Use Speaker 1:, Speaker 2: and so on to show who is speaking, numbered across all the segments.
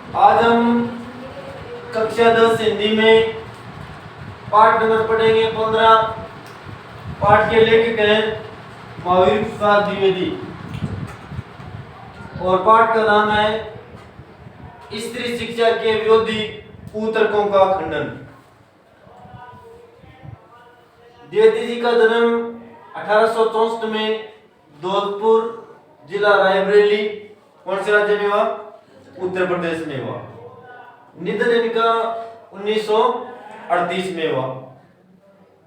Speaker 1: आज हम कक्षा 10 हिंदी में पाठ नंबर पढ़ेंगे 15। पाठ के लेखक हैं महावीर प्रसाद द्विवेदी और पाठ का नाम है स्त्री शिक्षा के विरोधी कुतर्कों का खंडन। द्विवेदी जी का जन्म 1864 में धौलपुर जिला रायबरेली कौन से राज्य में हुआ? उत्तर प्रदेश में हुआ। निधन इनका 1938 में हुआ।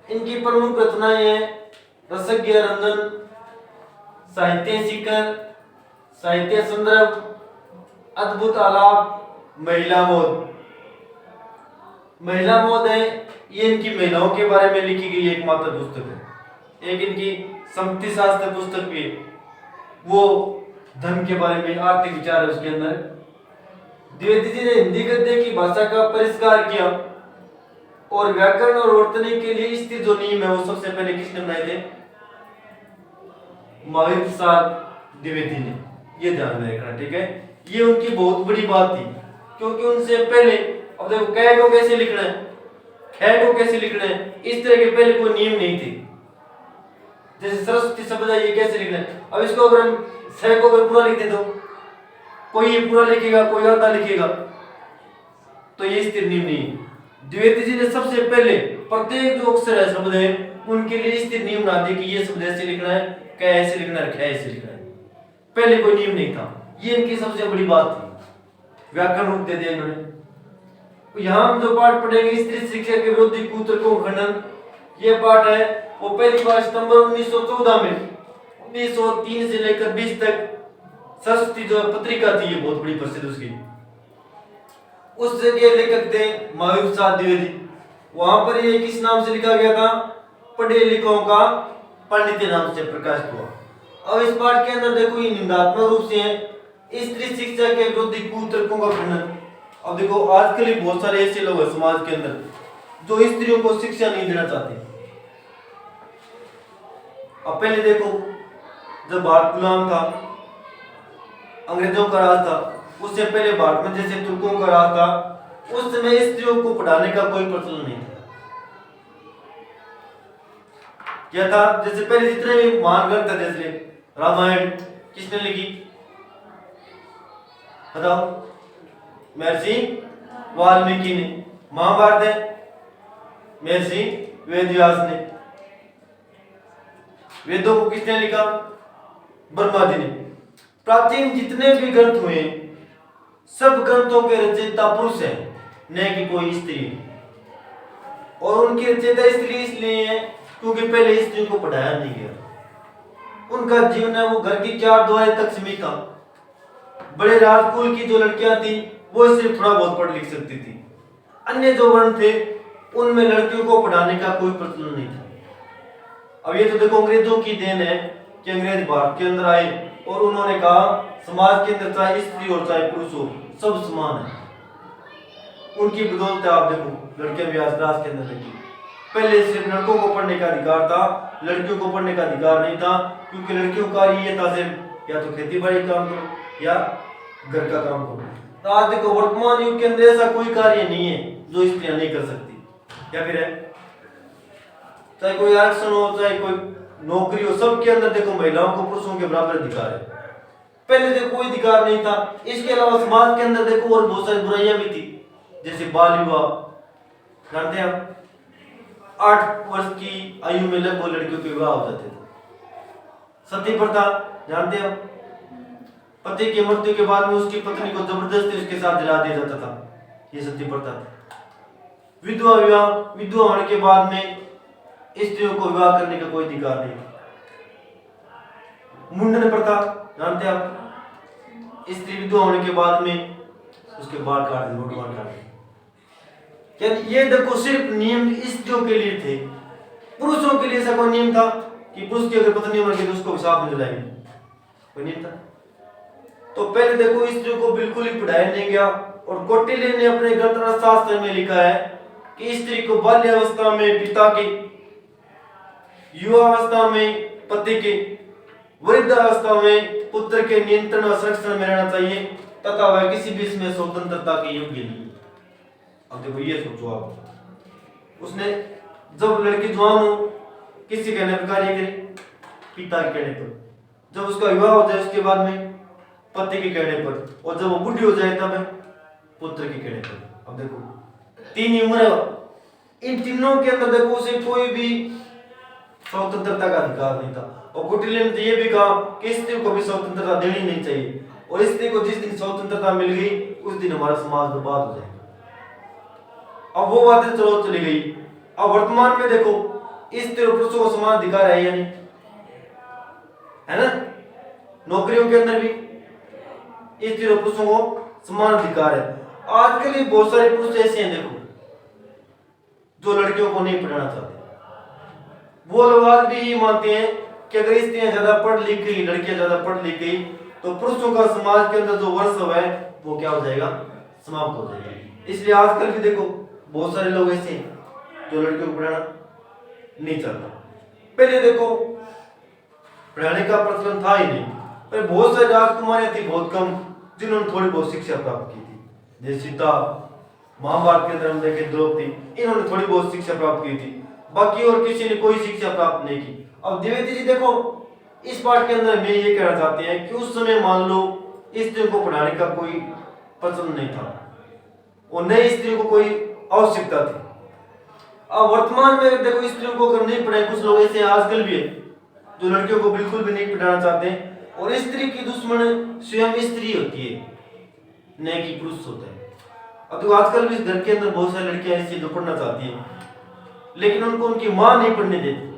Speaker 1: इनकी प्रमुख रचनाएं हैं रसज्ञ रंजन, साहित्य शिखर, साहित्य संदर्भ, अद्भुत आलाप, महिला मोद। महिला मोद है ये इनकी महिलाओं के बारे में लिखी गई एकमात्र पुस्तक है। एक इनकी संपत्ति शास्त्र पुस्तक भी है, वो धन के बारे में आर्थिक विचार है उसके अंदर। द्विवेदी जी ने हिंदी गद्य की भाषा का परिष्कार किया और व्याकरण और वर्तनी के लिए स्थिर जो नियम है वो सबसे पहले किसने बनाए थे? महावीर प्रसाद द्विवेदी ने। ये ध्यान में रखना, ठीक है। ये उनकी बहुत बड़ी बात थी क्योंकि उनसे पहले, अब देखो कै को कैसे लिखना है, खे को कैसे लिखना है, इस तरह के पहले कोई नियम नहीं थे। जैसे सरस्वती शब्द है ये कैसे लिखना है, अब इसको अगर हम स को अगर पूरा लिख दे तो कोई ये पूरा लिखेगा, कोई आधा लिखेगा, तो ये स्थिर नियम नहीं है। द्विवेदी जी ने सबसे पहले प्रत्येक जो अक्षर है शब्द है उनके लिए स्थिर नियम बना दिए कि ये शब्द ऐसे लिखना है, कै ऐसे लिखना है, खे ऐसे लिखना है। पहले कोई नियम नहीं था, ये इनकी सबसे बड़ी बात थी। व्याकरण रूप दे दिया इन्होंने। यहाँ हम जो पाठ पढ़ेंगे स्त्री शिक्षा के विरोधी कुतर्कों का खंडन, ये पाठ है वो पहली बार सितंबर 1914 में 1903 से लेकर 20 तक सरस्वती जो पत्रिका थी ये बहुत बड़ी प्रसिद्ध उसकी, उस जगह लेखक थे महावीर प्रसाद द्विवेदी। वहां पर ये किस नाम से लिखा गया था? पढ़े लिखों का पांडित्य नाम से प्रकाशित हुआ। अब इस पाठ के अंदर देखो ये निंदात्मक रूप से है स्त्री शिक्षा के विरोधी कुतर्कों का खंडन। अब देखो आजकल ही बहुत सारे ऐसे लोग हैं समाज के अंदर जो स्त्रियों को शिक्षा नहीं देना चाहते। अब पहले देखो जब भारत गुलाम था, अंग्रेजों का राज था, उससे पहले भारत में जैसे तुर्कों का राज था, उस समय स्त्रियों को पढ़ाने का कोई प्रचलन नहीं था। क्या था? जैसे पहले जितने भी महान ग्रंथ थे, जैसे रामायण किसने लिखी बताओ? महर्षि वाल्मीकि ने। महाभारत है महर्षि वेदव्यास ने। वेदों को किसने लिखा? ब्रह्मा जी ने। प्राचीन जितने भी ग्रंथ हुए सब ग्रंथों के रचयिता पुरुष है, न कि कोई स्त्री। और उनकी रचयिता स्त्री इसलिए है क्योंकि पहले स्त्री को पढ़ाया नहीं गया। उनका जीवन है वो घर की चार दीवारें तक सीमित था। बड़े राजकुल की जो लड़कियां थी वो सिर्फ थोड़ा बहुत पढ़ लिख सकती थी। अन्य जो वर्ण थे उनमें लड़कियों को पढ़ाने का कोई प्रचलन नहीं था। अब ये तो देखो अंग्रेजों की देन है कि अंग्रेज भारत के अंदर आए और उन्होंने कहा समाज के अंदर चाहे स्त्री और चाहे पुरुष हो सब समान है। उनकी बदौलत आप देखो लड़कियां भी आज राज के अंदर रही। पहले सिर्फ लड़कों को पढ़ने का अधिकार था, लड़कियों को पढ़ने का अधिकार नहीं था, क्योंकि लड़कियों का ये था सिर्फ या तो खेती बाड़ी काम करो या घर का काम करो। तो आज देखो वर्तमान युग के अंदर ऐसा कोई कार्य नहीं है जो स्त्रियां नहीं कर सकती। या फिर है चाहे कोई आरक्षण हो चाहे कोई नौकरी हो, सबके अंदर देखो महिलाओं को पुरुषों के बराबर अधिकार है। पहले देखो कोई अधिकार नहीं था। इसके अलावा समाज के अंदर देखो और बहुत सारी बुराइयां भी थी, जैसे बाल विवाह जानते हैं आप, 8 वर्ष की आयु में लगभग लड़कियों के विवाह हो जाते थे। सती प्रथा जानते हैं आप, पति की मृत्यु के बाद में उसकी पत्नी को जबरदस्ती उसके साथ जला दिया जाता था, ये सती प्रथा थी। विधवा विवाह, विधवा होने के बाद में स्त्रियों को विवाह करने का कोई अधिकार नहीं। मुंडन प्रथा जानते हैं आप, स्त्री विधवा होने के बाद में उसके बाल काट दिए, मोटे बाल काट दिए। ये देखो सिर्फ नियम स्त्रियों के लिए थे। पुरुषों के लिए ऐसा कोई नियम था कि पुरुष की अगर पत्नी मर गई तो उसको साफ में जलाएंगे? कोई नियम था? तो पहले देखो स्त्रियों को बिल्कुल ही पढ़ाया नहीं गया। और कौटिल्य ने अपने ग्रंथ शास्त्र में लिखा है कि स्त्री को बाल्यावस्था में पिता के, युवावस्था में पति के, वृद्धावस्था में पुत्र के नियंत्रण और संरक्षण में रहना चाहिए। तथा वह किसी भी इसमें स्वतंत्रता के योग्य नहीं। अब देखो ये सोचो आप, उसने जब लड़की जवान हो किसी कहने पर कार्य करे, पिता के कहने पर, जब उसका विवाह हो जाए उसके बाद में पति के कहने पर, और जब वो बूढ़ी हो जाए तब पुत्र के कहने पर। अब देखो तीन ही उम्र है, इन तीनों के अंदर देखो उसे कोई भी स्वतंत्रता का अधिकार नहीं था। और कौटिल्य ने ये भी कहा कि स्त्री को भी स्वतंत्रता देनी नहीं चाहिए, और स्त्री को जिस दिन स्वतंत्रता मिल गई उस दिन हमारा समाज बर्बाद हो जाएगा। अब वो बातें चलो चली गई। अब वर्तमान में देखो स्त्री और पुरुषों को समान अधिकार है या नहीं, है ना? नौकरियों के अंदर भी स्त्री और पुरुषों को समान अधिकार है। आजकल ये बहुत सारे पुरुष ऐसे हैं देखो जो लड़कियों को नहीं पढ़ाना चाहते। वो लोग आज भी ये मानते हैं कि अगर स्त्रियां ज्यादा पढ़ लिख गई, लड़कियां ज्यादा पढ़ लिख गई तो पुरुषों का समाज के अंदर जो वर्चस्व है वो क्या हो जाएगा, समाप्त हो जाएगा। इसलिए आजकल भी देखो बहुत सारे लोग ऐसे हैं जो लड़कियों को पढ़ाना नहीं चाहता। पहले देखो पढ़ाने का प्रचलन था ही नहीं, पर बहुत सारी राजकुमारियां थी बहुत कम जिन्होंने थोड़ी बहुत शिक्षा प्राप्त की थी। जैसे सीता, महाभारत के अंदर हम देखें द्रौपदी, इन्होंने थोड़ी बहुत शिक्षा प्राप्त की थी, बाकी और किसी ने कोई शिक्षा प्राप्त नहीं की। अब द्विवेदी जी देखो इस पाठ के अंदर मैं ये कहना चाहते हैं कि उस समय मान लो स्त्रियों को पढ़ाने का कोई प्रचलन नहीं था और नई स्त्रियों को कोई आवश्यकता थी। अब वर्तमान में देखो स्त्रियों को अगर नहीं पढ़ाए, कुछ लोग ऐसे आजकल भी है जो लड़कियों को बिल्कुल भी नहीं पढ़ाना चाहते हैं, और स्त्री की दुश्मन स्वयं स्त्री होती है, न कि पुरुष होता है। अब तो आजकल भी घर के अंदर बहुत सारी लड़कियां ऐसी जो पढ़ना चाहती हैं, लेकिन उनको उनकी मां नहीं पढ़ने देती।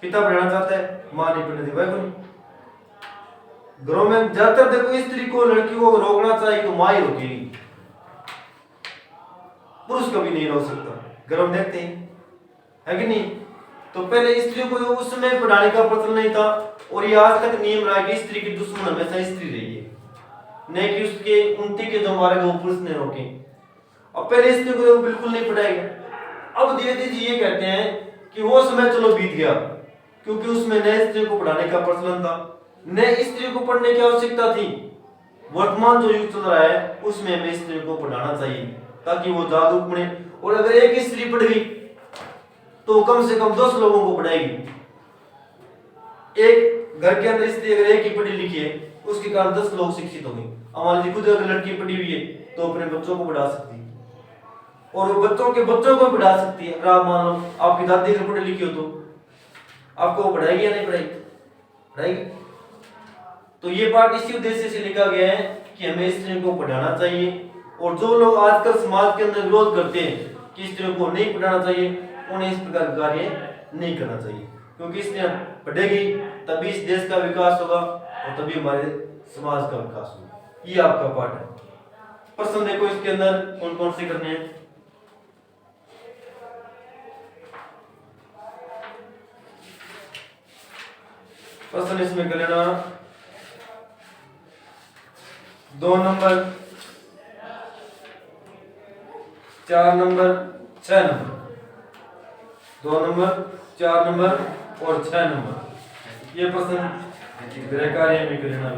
Speaker 1: पिता पढ़ाना चाहता है, मां नहीं पढ़ने देती। भाई घरों में ज्यादातर देखो स्त्री को, लड़की को रोकना चाहिए तो मां ही रोकेगी, पुरुष कभी नहीं रोक सकता। घरों में देखते हैं, है कि नहीं? तो पहले स्त्री को उस समय पढ़ाने का प्रचलन नहीं था, और ये आज तक नियम रहा कि स्त्री की दुश्मन हमेशा स्त्री रही है, न कि उसके उन्नति के जो मार्ग वो पुरुष ने रोके। अब पहले स्त्री को बिल्कुल नहीं पढ़ाएगा। अब द्विवेदी जी ये कहते हैं कि वो समय चलो बीत गया, क्योंकि उसमें नए स्त्री को पढ़ाने का प्रचलन था, नए स्त्री को पढ़ने की आवश्यकता थी। वर्तमान जो युग चल रहा है उसमें हमें स्त्री को पढ़ाना चाहिए ताकि वो जागरूक बने, और अगर एक स्त्री पढ़ गई तो कम से कम 10 लोगों को पढ़ाएगी। एक घर के अंदर स्त्री अगर एक ही पढ़ी लिखी है उसके कारण 10 लोग शिक्षित होंगे। हमारी खुद अगर लड़की पढ़ी हुई है तो अपने बच्चों को पढ़ा सकती है, और वो बच्चों के बच्चों को पढ़ा सकती है। अगर आप मान लो आपकी दादी अगर पढ़ी लिखी हो तो आपको वो पढ़ाएगी या नहीं पढ़ाएगी? पढ़ाएगी। तो ये पाठ इसी उद्देश्य से लिखा गया है कि हमें स्त्रियों को पढ़ाना चाहिए, और जो लोग आजकल समाज के अंदर विरोध करते हैं कि स्त्रियों को नहीं पढ़ाना चाहिए, उन्हें इस प्रकार का कार्य नहीं करना चाहिए, क्योंकि स्त्रियां पढ़ेगी तभी इस देश का विकास होगा और तभी हमारे समाज का विकास होगा। ये आपका पाठ है। प्रश्न देखो इसके अंदर कौन कौन से करने हैं। प्रश्न इसमें कर लेना 2 number, 4 number, 6 number, 2 number, 4 number और 6 नंबर। ये प्रश्न गृह कार्य में कर लेना।